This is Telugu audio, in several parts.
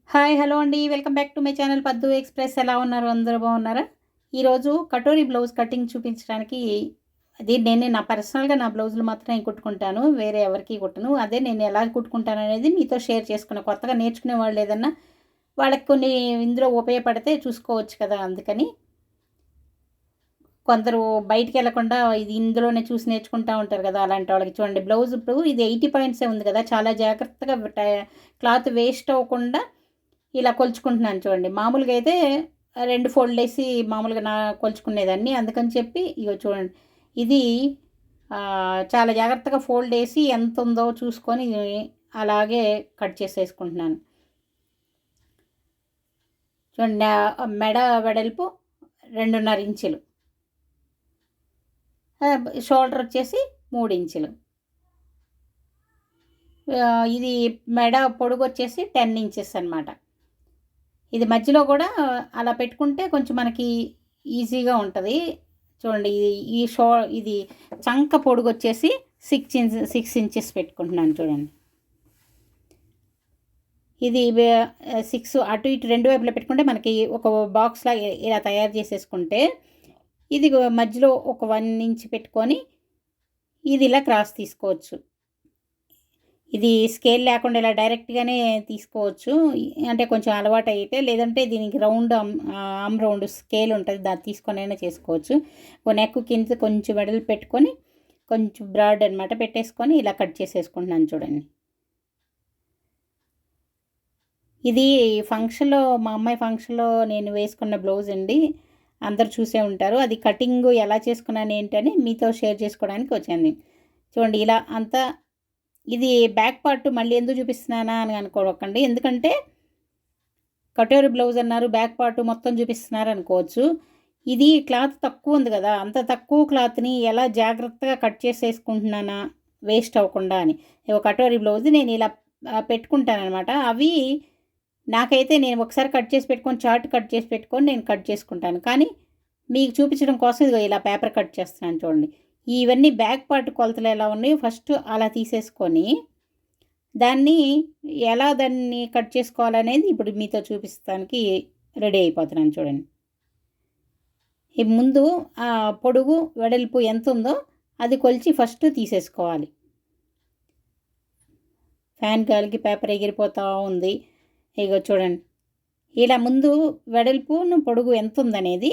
హాయ్ హలో అండి. Welcome back to my channel పద్దు ఎక్స్‌ప్రెస్. ఎలా ఉన్నారు? అందరూ బాగున్నారా? ఈరోజు కటోరీ బ్లౌజ్ కటింగ్ చూపించడానికి అది నేను పర్సనల్‌గా నా బ్లౌజులు మాత్రమే కుట్టుకుంటాను. వేరే ఎవరికీ కుట్టను. అదే నేను ఎలా కుట్టుకుంటాననేది మీతో షేర్ చేసుకున్నా. కొత్తగా నేర్చుకునే వాళ్ళు ఏదన్నా వాళ్ళకి కొన్ని ఇందులో ఉపయోగపడితే చూసుకోవచ్చు కదా! అందుకని కొందరు బయటికెళ్ళకుండా ఇది ఇందులోనే చూసి నేర్చుకుంటా ఉంటారు కదా! అలాంటి వాళ్ళకి చూడండి బ్లౌజ్ ఇప్పుడు ఇది 80 పాయింట్సే ఉంది కదా! చాలా జాగ్రత్తగా క్లాత్ వేస్ట్ అవ్వకుండా ఇలా కొలుచుకుంటున్నాను చూడండి. మామూలుగా అయితే 2 ఫోల్డ్‌లేసి మామూలుగా కొలుచుకునేదాన్ని. అందుకని చెప్పి ఇగో చూడండి. ఇది చాలా జాగ్రత్తగా ఫోల్డేసి ఎంతుందో చూసుకొని అలాగే కట్ చేసేసుకుంటున్నాను. చూడండి మెడ వెడల్పు 2.5 ఇంచులు. షోల్డర్ వచ్చేసి 3 ఇంచులు. ఇది మెడ పొడుగొచ్చేసి 10 ఇంచెస్ అనమాట. ఇది మధ్యలో కూడా అలా పెట్టుకుంటే కొంచెం మనకి ఈజీగా ఉంటది. చూడండి ఇది చంక పొడుగొచ్చేసి 6 ఇంచెస్ పెట్టుకుంటున్నాను చూడండి. ఇది 6 అటు ఇటు 2 వైపులా పెట్టుకుంటే మనకి ఒక బాక్స్‌లాగా ఇలా తయారు చేసేసుకుంటే, ఇది మధ్యలో ఒక 1 ఇంచ్ పెట్టుకొని ఇది ఇలా క్రాస్ తీసుకోవచ్చు. ఇది స్కేల్ లేకుండా ఇలా డైరెక్ట్‌గానే తీసుకోవచ్చు. అంటే కొంచెం అలవాటైతే, లేదంటే దీనికి ఆర్మ్ రౌండ్ స్కేల్ ఉంటది. దాన్ని తీసుకొనైనా చేసుకోవచ్చు. నెక్ కింద కొంచెం వెడల్పు పెట్టుకొని, కొంచెం బ్రాడ్ అనమాట పెట్టేసుకొని ఇలా కట్ చేసేసుకుంటున్నాను చూడండి. ఇది ఫంక్షన్‌లో మా అమ్మాయి ఫంక్షన్‌లో నేను వేసుకున్న బ్లౌజ్ అండి. అందరూ చూసే ఉంటారు. అది కటింగ్ ఎలా చేసుకున్నాను ఏంటని మీతో షేర్ చేసుకోవడానికి వచ్చాను. చూడండి ఇలా అంతా ఇది బ్యాక్ పార్ట్ మళ్ళీ ఎందుకు చూపిస్తున్నానా అని అనుకోకండి. ఎందుకంటే కటోరీ బ్లౌజ్ అన్నారు, బ్యాక్ పార్ట్ మొత్తం చూపిస్తున్నారు అనుకోవచ్చు. ఇది క్లాత్ తక్కువ ఉంది కదా! అంత తక్కువ క్లాత్‌ని ఎలా జాగ్రత్తగా కట్ చేసేసుకుంటున్నానా వేస్ట్ అవ్వకుండా అని. కటోరీ బ్లౌజ్ నేను ఇలా పెట్టుకుంటాననమాట. అవి నాకైతే నేను ఒకసారి కట్ చేసి పెట్టుకొని చార్ట్ కట్ చేసి పెట్టుకొని నేను కట్ చేసుకుంటాను. కానీ మీకు చూపించడం కోసం ఇదిగో ఇలా పేపర్ కట్ చేస్తున్నాను చూడండి. ఇవన్నీ బ్యాక్ పార్ట్ కొలతలు ఎలా ఉన్నాయో ఫస్ట్ అలా తీసేసుకొని, దాన్ని కట్ చేసుకోవాలనేది ఇప్పుడు మీతో చూపిస్తానికి రెడీ అయిపోతున్నాను చూడండి. ఈ ముందు పొడుగు వెడల్పు ఎంత ఉందో అది కొలిచి ఫస్ట్ తీసేసుకోవాలి. ఫ్యాన్ గాలికి పేపర్ ఎగిరిపోతూ ఉంది. ఇగో చూడండి. ఇలా ముందు వెడల్పును పొడుగు ఎంత ఉందనేది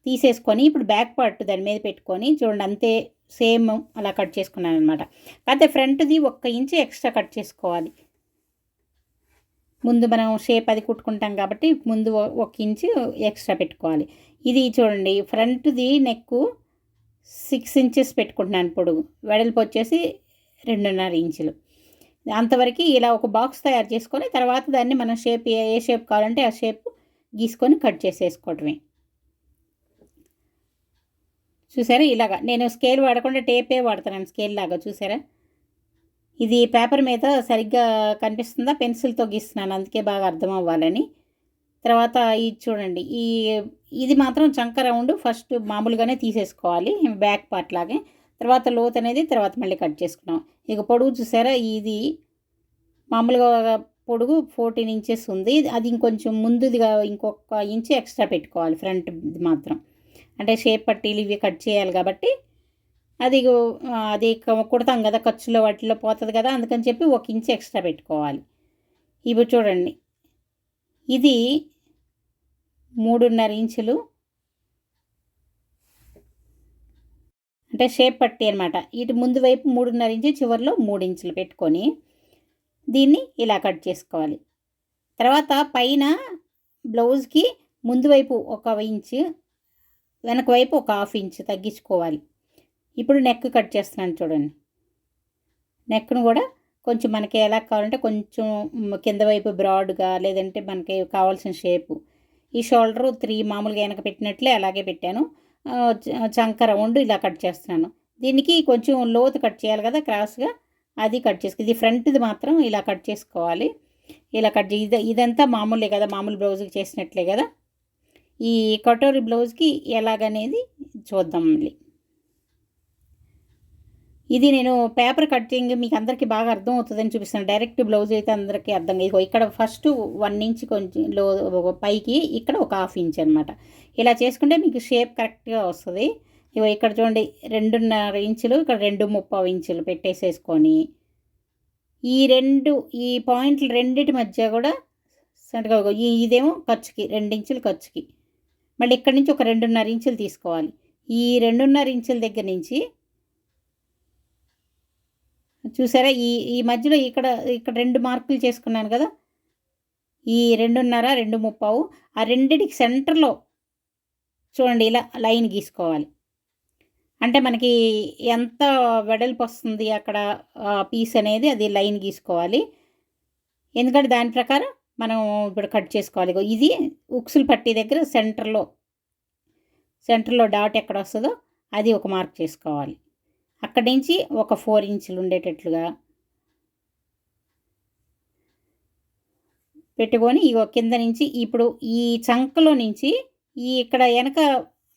తీసేసుకొని, ఇప్పుడు బ్యాక్ పార్ట్ దాని మీద పెట్టుకొని చూడండి అంతే సేమ్ అలా కట్ చేసుకున్నాను అనమాట. కాకపోతే ఫ్రంట్ది 1 ఇంచు ఎక్స్ట్రా కట్ చేసుకోవాలి. ముందు మనం షేప్ అది కుట్టుకుంటాం కాబట్టి ముందు 1 ఇంచు ఎక్స్ట్రా పెట్టుకోవాలి. ఇది చూడండి ఫ్రంట్ది నెక్కు 6 ఇంచెస్ పెట్టుకుంటున్నాను పొడుగు. వెడల్పు వచ్చేసి 2.5 ఇంచులు. అంతవరకు ఇలా ఒక బాక్స్ తయారు చేసుకొని తర్వాత దాన్ని మనం ఏ షేప్ కావాలంటే ఆ షేప్ గీసుకొని కట్ చేసేసుకోవటమే. చూసారా ఇలాగా నేను స్కేల్ వాడకుండా టేపే వాడుతున్నాను స్కేల్ లాగా చూసారా. ఇది పేపర్ మీద సరిగ్గా కనిపిస్తుందా, పెన్సిల్తో గీస్తున్నాను అందుకే బాగా అర్థం అవ్వాలని. తర్వాత ఇది చూడండి ఇది మాత్రం చంక రౌండ్ ఫస్ట్ మామూలుగానే తీసేసుకోవాలి బ్యాక్ పార్ట్ లాగే. తర్వాత లోత్ అనేది తర్వాత మళ్ళీ కట్ చేసుకున్నాం. ఇక పొడుగు చూసారా, ఇది మామూలుగా పొడుగు 14 ఇంచెస్ ఉంది. అది ఇంకొంచెం ముందుదిగా ఇంకొక ఇంచు ఎక్స్ట్రా పెట్టుకోవాలి ఫ్రంట్ది మాత్రం. అంటే షేప్ పట్టీలు ఇవి కట్ చేయాలి కాబట్టి అది కుడతాం కదా, ఖర్చులో వాటిలో పోతుంది కదా, అందుకని చెప్పి 1 ఇంచు ఎక్స్ట్రా పెట్టుకోవాలి. ఇవి చూడండి ఇది 3.5 ఇంచులు అంటే షేప్ పట్టీ అనమాట. ఇటు ముందు వైపు 3.5 ఇంచు, చివరిలో 3 ఇంచులు పెట్టుకొని దీన్ని ఇలా కట్ చేసుకోవాలి. తర్వాత పైన బ్లౌజ్కి ముందు వైపు 1 ఇంచు, వెనక వైపు 1/2 ఇంచు తగ్గించుకోవాలి. ఇప్పుడు నెక్ కట్ చేస్తున్నాను చూడండి. నెక్ను కూడా కొంచెం మనకి ఎలా కావాలంటే కొంచెం కింద వైపు బ్రాడ్గా, లేదంటే మనకి కావాల్సిన షేపు. ఈ షోల్డరు 3 మామూలుగా వెనక పెట్టినట్లే అలాగే పెట్టాను. చంక రౌండ్ ఇలా కట్ చేస్తున్నాను. దీనికి కొంచెం లోతు కట్ చేయాలి కదా క్రాస్గా, అది కట్ ఇది ఫ్రంట్ది మాత్రం ఇలా కట్ చేసుకోవాలి. ఇలా ఇదంతా మామూలే కదా, మామూలు బ్లౌజ్కి చేసినట్లే కదా. ఈ కటోరీ బ్లౌజ్కి ఎలాగనేది చూద్దాం మళ్ళీ. ఇది నేను పేపర్ కటింగ్ మీకు అందరికీ బాగా అర్థం అవుతుందని చూపిస్తాను. డైరెక్ట్ బ్లౌజ్ అయితే అందరికీ అర్థం ఇదిగో ఇక్కడ ఫస్ట్ 1 ఇంచ్ కొంచెం పైకి ఇక్కడ ఒక హాఫ్ ఇంచ్ అనమాట. ఇలా చేసుకుంటే మీకు షేప్ కరెక్ట్గా వస్తుంది. ఇగో ఇక్కడ చూడండి 2.5 ఇంచులు, ఇక్కడ 2.25 ఇంచులు పెట్టేసేసుకొని ఈ పాయింట్లు రెండిటి మధ్య కూడా ఇదేమో ఖర్చుకి 2 ఇంచులు ఖర్చుకి, మళ్ళీ ఇక్కడ నుంచి ఒక 2.5 ఇంచులు తీసుకోవాలి. ఈ 2.5 ఇంచుల దగ్గర నుంచి చూసారా ఈ మధ్యలో ఇక్కడ 2 మార్కులు చేసుకున్నాను కదా, ఈ 2.5 2.25 ఆ రెండిటికి సెంటర్లో చూడండి ఇలా లైన్ గీసుకోవాలి. అంటే మనకి ఎంత వెడల్పు వస్తుంది అక్కడ పీస్ అనేది అది లైన్ గీసుకోవాలి. ఎందుకంటే దాని ప్రకారం మనం ఇప్పుడు కట్ చేసుకోవాలి. ఇది ఉక్సులు పట్టీ దగ్గర సెంటర్లో డాట్ ఎక్కడ వస్తుందో అది ఒక మార్క్ చేసుకోవాలి. అక్కడి నుంచి ఒక 4 ఇంచులు ఉండేటట్లుగా పెట్టుకొని ఇగో కింద నుంచి ఇప్పుడు ఈ చంకలో నుంచి ఇక్కడ వెనక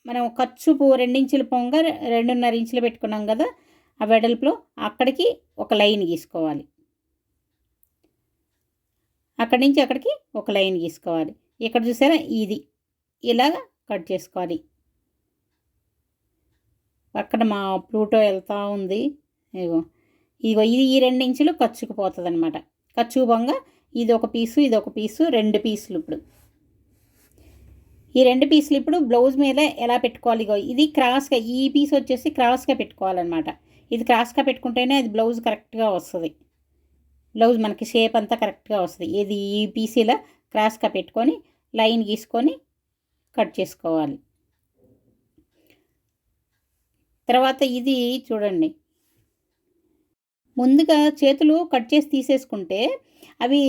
మనం ఖర్చు 2 ఇంచులు పొంగ 2.5 ఇంచులు పెట్టుకున్నాం కదా, ఆ వెడల్పులో అక్కడికి ఒక లైన్ గీసుకోవాలి. అక్కడి నుంచి అక్కడికి ఒక లైన్ గీసుకోవాలి. ఇక్కడ చూసారా ఇది ఇలాగ కట్ చేసుకోవాలి. పక్కన మా ప్లూటో వెళ్తూ ఉంది. ఇగో ఇది ఈ 2 ఇంచులు ఖర్చుకు పోతుంది అనమాట. ఖర్చు బొంగ ఇది ఒక పీసు, ఇది ఒక పీసు, 2 పీసులు. ఇప్పుడు ఈ 2 పీసులు ఇప్పుడు బ్లౌజ్ మీద ఎలా పెట్టుకోవాలి? ఇగో ఇది క్రాస్గా, ఈ పీస్ వచ్చేసి క్రాస్గా పెట్టుకోవాలన్నమాట. ఇది క్రాస్గా పెట్టుకుంటేనే అది బ్లౌజ్ కరెక్ట్గా వస్తుంది. బ్లౌజ్ మనకి షేప్ అంతా కరెక్ట్గా వస్తుంది. ఇది ఈ పీస్ ఇలా క్రాస్గా పెట్టుకొని లైన్ గీసుకొని కట్ చేసుకోవాలి. తర్వాత ఇది చూడండి, ముందుగా చేతులు కట్ చేసి తీసేసుకుంటే అవి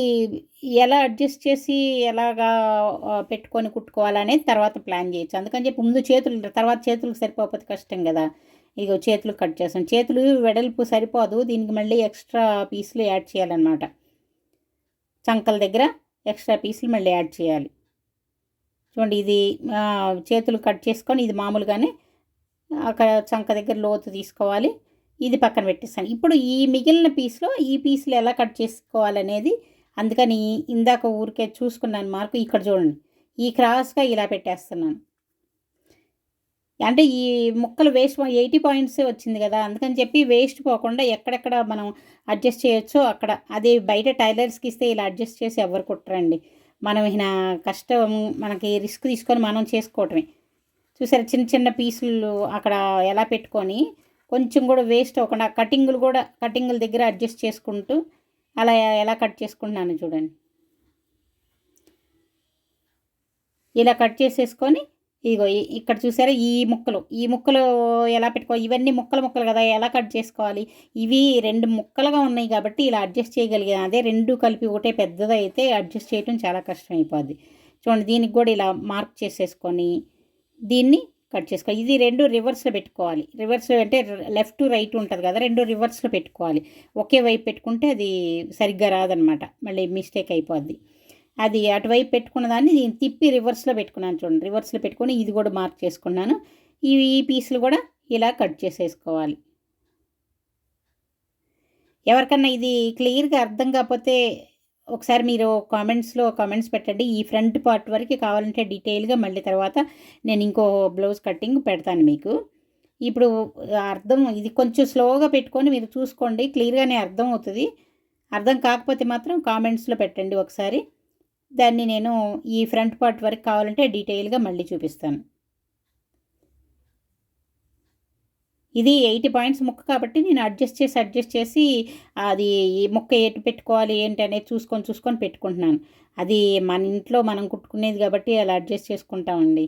ఎలా అడ్జస్ట్ చేసి ఎలాగా పెట్టుకొని కుట్టుకోవాలనేది తర్వాత ప్లాన్ చేయొచ్చు. అందుకని చెప్పి ముందు తర్వాత చేతులకు సరిపోతే కష్టం కదా. ఇగో చేతులు కట్ చేస్తాను. చేతులు వెడల్పు సరిపోదు, దీనికి మళ్ళీ ఎక్స్ట్రా పీసులు యాడ్ చేయాలన్నమాట. చంకల దగ్గర ఎక్స్ట్రా పీసులు మళ్ళీ యాడ్ చేయాలి. చూడండి ఇది చేతులు కట్ చేసుకొని ఇది మామూలుగానే అక్కడ చంక దగ్గర లోతు తీసుకోవాలి. ఇది పక్కన పెట్టేస్తాను. ఇప్పుడు ఈ మిగిలిన పీస్లో ఈ పీసులు ఎలా కట్ చేసుకోవాలనేది, అందుకని ఇందాక ఊరికే చూసుకున్నాను మార్కు. ఇక్కడ చూడండి ఈ క్రాస్గా ఇలా పెట్టేస్తున్నాను. అంటే ఈ ముక్కలు వేస్ట్ 80 పాయింట్సే వచ్చింది కదా, అందుకని చెప్పి వేస్ట్ పోకుండా ఎక్కడెక్కడ మనం అడ్జస్ట్ చేయొచ్చో అక్కడ. అదే బయట టైలర్స్కి ఇస్తే ఇలా అడ్జస్ట్ చేసి ఎవరు కుట్టరండి. మనం కష్టం మనకి రిస్క్ తీసుకొని మనం చేసుకోవటమే. చూసారా చిన్న చిన్న పీసులు అక్కడ ఎలా పెట్టుకొని కొంచెం కూడా వేస్ట్ అవ్వకుండా కటింగుల దగ్గర అడ్జస్ట్ చేసుకుంటూ అలా ఎలా కట్ చేసుకుంటున్నాను చూడండి. ఇలా కట్ చేసేసుకొని ఇగో ఇక్కడ చూసారా ఈ ముక్కలు ఎలా పెట్టుకోవాలి, ఇవన్నీ ముక్కలు కదా, ఎలా కట్ చేసుకోవాలి. ఇవి 2 ముక్కలుగా ఉన్నాయి కాబట్టి ఇలా అడ్జస్ట్ చేయగలిగాను. అదే 2 కలిపి ఒకటే పెద్దదైతే అడ్జస్ట్ చేయడం చాలా కష్టం అయిపోద్ది. చూడండి దీనికి కూడా ఇలా మార్క్ చేసేసుకొని దీన్ని కట్ చేసుకోవాలి. ఇది 2 రివర్స్లో పెట్టుకోవాలి. రివర్స్లో అంటే లెఫ్ట్ రైట్ ఉంటుంది కదా, 2 రివర్స్లో పెట్టుకోవాలి. ఒకే వైపు పెట్టుకుంటే అది సరిగ్గా రాదనమాట, మళ్ళీ మిస్టేక్ అయిపోద్ది. అది అటువైపు పెట్టుకున్న దాన్ని దీన్ని తిప్పి రివర్స్లో పెట్టుకున్నాను చూడండి. రివర్స్లో పెట్టుకొని ఇది కూడా మార్క్ చేసుకున్నాను. ఈ పీసులు కూడా ఇలా కట్ చేసేసుకోవాలి. ఎవరికన్నా ఇది క్లియర్గా అర్థం కాకపోతే ఒకసారి మీరు కామెంట్స్ పెట్టండి. ఈ ఫ్రంట్ పార్ట్ వరకు కావాలంటే డీటెయిల్గా మళ్ళీ తర్వాత నేను ఇంకో బ్లౌజ్ కటింగ్ పెడతాను మీకు. ఇప్పుడు ఇది కొంచెం స్లోగా పెట్టుకొని మీరు చూసుకోండి, క్లియర్గానే అర్థం అవుతుంది. అర్థం కాకపోతే మాత్రం కామెంట్స్లో పెట్టండి ఒకసారి. దాన్ని నేను ఈ ఫ్రంట్ పార్ట్ వరకు కావాలంటే డీటెయిల్గా మళ్ళీ చూపిస్తాను. ఇది 80 పాయింట్స్ ముక్క కాబట్టి నేను అడ్జస్ట్ చేసి అది ఈ ముక్క ఎటు పెట్టుకోవాలి ఏంటి అనేది చూసుకొని పెట్టుకుంటున్నాను. అది మన ఇంట్లో మనం కుట్టుకునేది కాబట్టి అలా అడ్జస్ట్ చేసుకుంటామండి.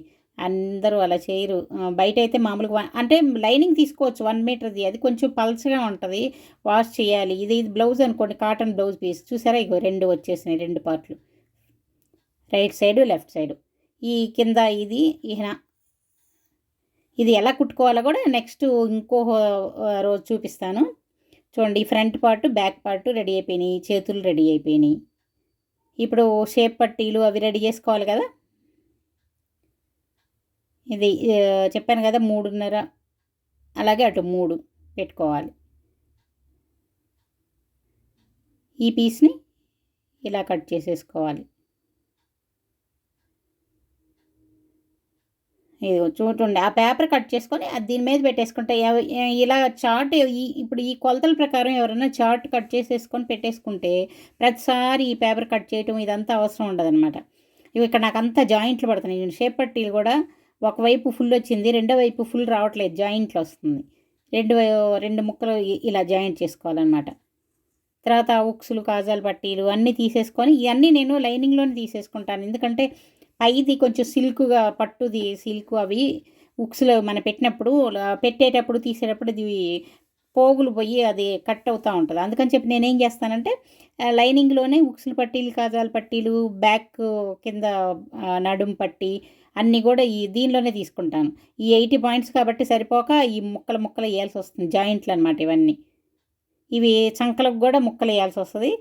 అందరూ అలా చేయరు. బయట అయితే మామూలుగా అంటే లైనింగ్ తీసుకోవచ్చు 1 మీటర్ది, అది కొంచెం పల్చగా ఉంటుంది, వాష్ చేయాలి. ఇది బ్లౌజ్ అనుకోండి, కాటన్ బ్లౌజ్ పీస్ చూసారా, ఇగో 2 వచ్చేసినాయి, 2 పార్ట్లు, రైట్ సైడు లెఫ్ట్ సైడు. ఈ కింద ఇది ఎలా కుట్టుకోవాలో కూడా నెక్స్ట్ ఇంకో రోజు చూపిస్తాను. చూడండి front part back part ready అయిపోయినాయి, చేతులు రెడీ అయిపోయినాయి. ఇప్పుడు షేప్ పట్టీలు అవి రెడీ చేసుకోవాలి కదా. ఇది చెప్పాను కదా 3.5, అలాగే అటు 3 పెట్టుకోవాలి. ఈ పీస్ని ఇలా కట్ చేసేసుకోవాలి. ఇదిగో చూడండి, ఆ పేపర్ కట్ చేసుకొని అది దీని మీద పెట్టేసుకుంటే ఇలా చార్ట్ ఇప్పుడు ఈ కొలతల ప్రకారం ఎవరైనా చార్ట్ కట్ చేసేసుకొని పెట్టేసుకుంటే ప్రతిసారి ఈ పేపర్ కట్ చేయటం ఇదంతా అవసరం ఉండదన్నమాట. ఇవి ఇక్కడ నాకు అంతా జాయింట్లు పడుతున్నాయి. షేప్ పట్టీలు కూడా ఒకవైపు ఫుల్ వచ్చింది, రెండో వైపు ఫుల్ రావట్లేదు, జాయింట్లు వస్తుంది. రెండు ముక్కలు ఇలా జాయింట్ చేసుకోవాలన్నమాట. తర్వాత ఉక్సులు, కాజాలు పట్టీలు అన్నీ తీసేసుకొని ఇవన్నీ నేను లైనింగ్లోనే తీసేసుకుంటాను. ఎందుకంటే పైది కొంచెం సిల్క్గా పట్టుది సిల్క్ అవి ఉక్స్లో మనం పెట్టేటప్పుడు తీసేటప్పుడు ఇది పోగులు పోయి అది కట్ అవుతూ ఉంటుంది. అందుకని చెప్పి నేనేం చేస్తానంటే లైనింగ్లోనే ఉక్సులు పట్టీలు, కాజాల పట్టీలు, బ్యాక్ కింద నడుం పట్టి అన్నీ కూడా దీనిలోనే తీసుకుంటాను. ఈ 80 పాయింట్స్ కాబట్టి సరిపోక ఈ ముక్కలు వేయాల్సి వస్తుంది, జాయింట్లు అనమాట ఇవన్నీ. ఇవి చంకలకు కూడా ముక్కలు వేయాల్సి వస్తుంది.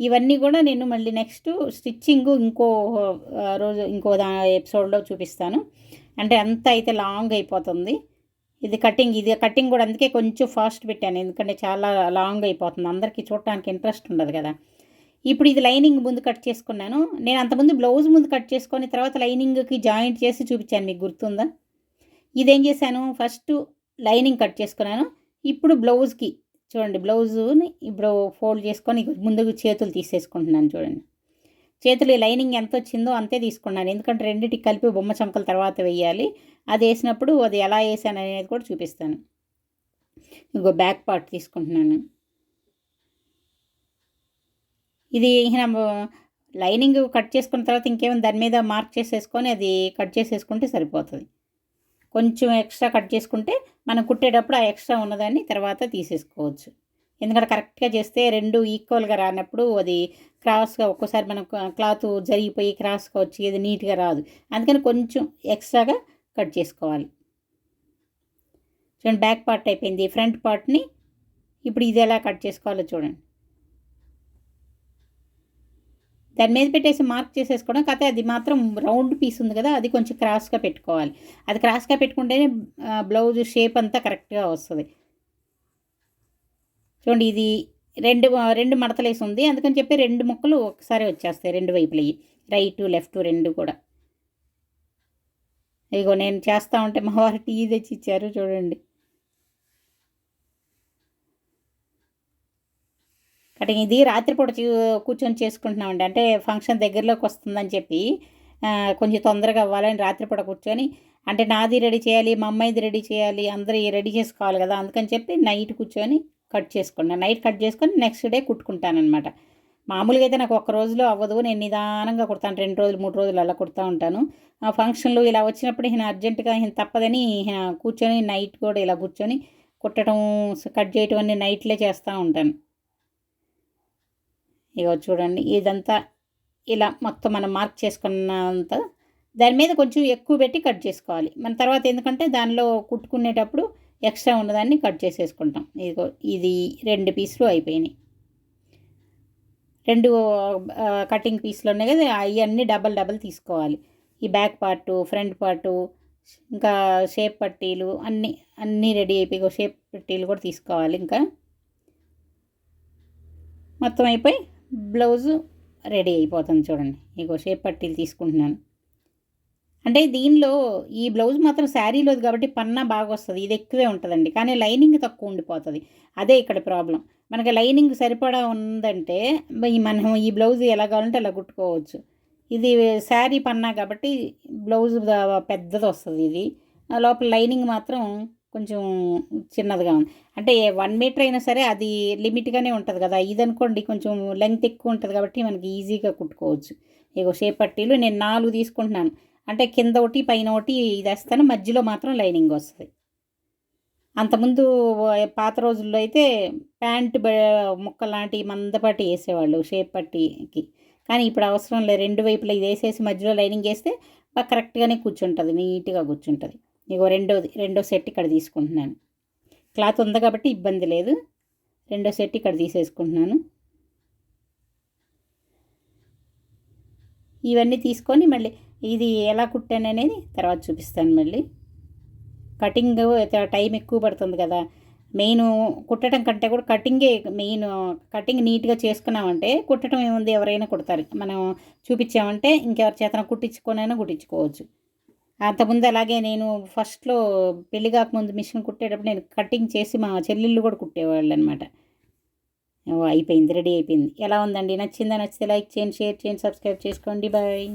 ఇవన్నీ కూడా నేను మళ్ళీ నెక్స్ట్ స్టిచ్చింగ్ ఇంకో ఎపిసోడ్లో చూపిస్తాను. అంటే అంత అయితే లాంగ్ అయిపోతుంది. ఇది కటింగ్ కూడా అందుకే కొంచెం ఫాస్ట్ పెట్టాను, ఎందుకంటే చాలా లాంగ్ అయిపోతుంది, అందరికీ చూడటానికి ఇంట్రెస్ట్ ఉండదు కదా. ఇప్పుడు ఇది లైనింగ్ ముందు కట్ చేసుకున్నాను. నేను అంతకుముందు బ్లౌజ్ ముందు కట్ చేసుకొని తర్వాత లైనింగ్కి జాయింట్ చేసి చూపించాను, మీకు గుర్తుందా? ఇదేం చేశాను, ఫస్ట్ లైనింగ్ కట్ చేసుకున్నాను. ఇప్పుడు బ్లౌజ్కి చూడండి, బ్లౌజుని ఇప్పుడు ఫోల్డ్ చేసుకొని ముందుకు చేతులు తీసేసుకుంటున్నాను. చూడండి, చేతులు లైనింగ్ ఎంత వచ్చిందో అంతే తీసుకున్నాను, ఎందుకంటే రెండింటికి కలిపి బొమ్మ చంకల తర్వాత వేయాలి. అది వేసినప్పుడు అది ఎలా వేసాను అనేది కూడా చూపిస్తాను. ఇంకో బ్యాక్ పార్ట్ తీసుకుంటున్నాను. ఇది లైనింగ్ కట్ చేసుకున్న తర్వాత ఇంకేమైనా దాని మీద మార్క్ చేసేసుకొని అది కట్ చేసేసుకుంటే సరిపోతుంది. కొంచెం ఎక్స్ట్రా కట్ చేసుకుంటే మనం కుట్టేటప్పుడు ఆ ఎక్స్ట్రా ఉన్నదాన్ని తర్వాత తీసేసుకోవచ్చు. ఎందుకంటే కరెక్ట్గా చేస్తే రెండు ఈక్వల్గా రానప్పుడు అది క్రాస్గా ఒక్కోసారి మనం క్లాత్ జరిగిపోయి క్రాస్గా వచ్చి అది నీట్గా రాదు. అందుకని కొంచెం ఎక్స్ట్రాగా కట్ చేసుకోవాలి. చూడండి, బ్యాక్ పార్ట్ అయిపోయింది. ఫ్రంట్ పార్ట్ని ఇప్పుడు ఇది ఎలా కట్ చేసుకోవాలో చూడండి. దాని మీద పెట్టేసి మార్క్ చేసేసుకోవడం, కాకపోతే అది మాత్రం రౌండ్ పీస్ ఉంది కదా, అది కొంచెం క్రాస్గా పెట్టుకోవాలి. అది క్రాస్గా పెట్టుకుంటేనే బ్లౌజ్ షేప్ అంతా కరెక్ట్గా వస్తుంది. చూడండి, ఇది రెండు మడతలేసి ఉంది, అందుకని చెప్పి రెండు ముక్కలు ఒకసారి వచ్చేస్తాయి, రెండు వైపులు, రైటు లెఫ్ట్ రెండు కూడా. ఇగో నేను చేస్తూ ఉంటే మా వారు టీ తెచ్చి ఇచ్చారు చూడండి. కటింగ్ ఇది రాత్రిపూట కూర్చొని చేసుకుంటున్నామండి. అంటే ఫంక్షన్ దగ్గరలోకి వస్తుందని చెప్పి కొంచెం తొందరగా అవ్వాలని రాత్రిపూట కూర్చొని, అంటే నాది రెడీ చేయాలి, మా అమ్మాయిది రెడీ చేయాలి, అందరూ రెడీ చేసుకోవాలి కదా, అందుకని చెప్పి నైట్ కూర్చొని కట్ చేసుకున్నాను. నైట్ కట్ చేసుకొని నెక్స్ట్ డే కుట్టుకుంటానమాట. మామూలుగా అయితే నాకు ఒక్క రోజులో అవ్వదు, నేను నిదానంగా కుడతాను, 2 రోజులు 3 రోజులు అలా కుడతా ఉంటాను. ఫంక్షన్లు ఇలా వచ్చినప్పుడు ఈయన అర్జెంటుగా తప్పదని కూర్చొని నైట్ కూడా ఇలా కూర్చొని కుట్టడం, కట్ చేయటం అన్నీ నైట్లే చేస్తూ ఉంటాను. ఇగో చూడండి, ఇదంతా ఇలా మొత్తం మనం మార్క్ చేసుకున్నంత దాని మీద కొంచెం ఎక్కువ పెట్టి కట్ చేసుకోవాలి. మన తర్వాత ఎందుకంటే దానిలో కుట్టుకునేటప్పుడు ఎక్స్ట్రా ఉన్నదాన్ని కట్ చేసేసుకుంటాం. ఇదిగో ఇది 2 పీసులు అయిపోయినాయి. 2 కటింగ్ పీసులు ఉన్నాయి కదా, అవన్నీ డబల్ తీసుకోవాలి. ఈ బ్యాక్ పార్టు, ఫ్రంట్ పార్టు, ఇంకా షేప్ పట్టీలు అన్నీ రెడీ అయిపోయి షేప్ పట్టీలు కూడా తీసుకోవాలి. ఇంకా మొత్తం అయిపోయి బ్లౌజు రెడీ అయిపోతుంది. చూడండి, ఇగో షేప్ పట్టీలు తీసుకుంటున్నాను. అంటే దీనిలో ఈ బ్లౌజ్ మాత్రం శారీలోది కాబట్టి పన్నా బాగా వస్తుంది, ఇది ఎక్కువే ఉంటుందండి, కానీ లైనింగ్ తక్కువ ఉండిపోతుంది. అదే ఇక్కడ ప్రాబ్లం. మనకి లైనింగ్ సరిపడా ఉందంటే మనం ఈ బ్లౌజ్ ఎలా కావాలంటే అలా కుట్టుకోవచ్చు. ఇది శారీ పన్నా కాబట్టి బ్లౌజ్ పెద్దది వస్తుంది. ఇది లోపల లైనింగ్ మాత్రం కొంచెం చిన్నదిగా ఉంది. అంటే 1 మీటర్ అయినా సరే అది లిమిట్గానే ఉంటుంది కదా, ఇదనుకోండి కొంచెం లెంగ్త్ ఎక్కువ ఉంటుంది కాబట్టి మనకి ఈజీగా కుట్టుకోవచ్చు. ఇగో షేప్ పట్టీలు నేను 4 తీసుకుంటున్నాను. అంటే కింద ఒకటి పైన ఒకటి ఇది వేస్తాను, మధ్యలో మాత్రం లైనింగ్ వస్తుంది. అంతకుముందు పాత రోజుల్లో అయితే ప్యాంట్ ముక్కలు లాంటి మందపాటి వేసేవాళ్ళు షేప్ పట్టీకి, కానీ ఇప్పుడు అవసరం లేదు. 2 వైపులా ఇది వేసేసి మధ్యలో లైనింగ్ వేస్తే బాగా కరెక్ట్గానే కూర్చుంటుంది, నీట్గా కూర్చుంటుంది. ఇగో రెండో సెట్ ఇక్కడ తీసుకుంటున్నాను. క్లాత్ ఉంది కాబట్టి ఇబ్బంది లేదు. రెండో సెట్ ఇక్కడ తీసేసుకుంటున్నాను. ఇవన్నీ తీసుకొని మళ్ళీ ఇది ఎలా కుట్టాను అనేది తర్వాత చూపిస్తాను. మళ్ళీ కటింగ్ టైం ఎక్కువ పడుతుంది కదా, మెయిన్ కుట్టడం కంటే కూడా కటింగే మెయిన్. కటింగ్ నీట్గా చేసుకున్నామంటే కుట్టడం ఏముంది, ఎవరైనా కుడతారు. మనం చూపించామంటే ఇంకెవరి చేతన కుట్టించుకొనైనా కుట్టించుకోవచ్చు. అంతకుముందు అలాగే నేను ఫస్ట్లో పెళ్లి కాకముందు మిషన్ కుట్టేటప్పుడు నేను కటింగ్ చేసి మా చెల్లెళ్ళు కూడా కుట్టేవాళ్ళు అనమాట. అయిపోయింది, రెడీ అయిపోయింది. ఎలా ఉందండి, నచ్చిందా? నచ్చితే లైక్ చేయండి, షేర్ చేయండి, సబ్స్క్రైబ్ చేసుకోండి. బాయ్.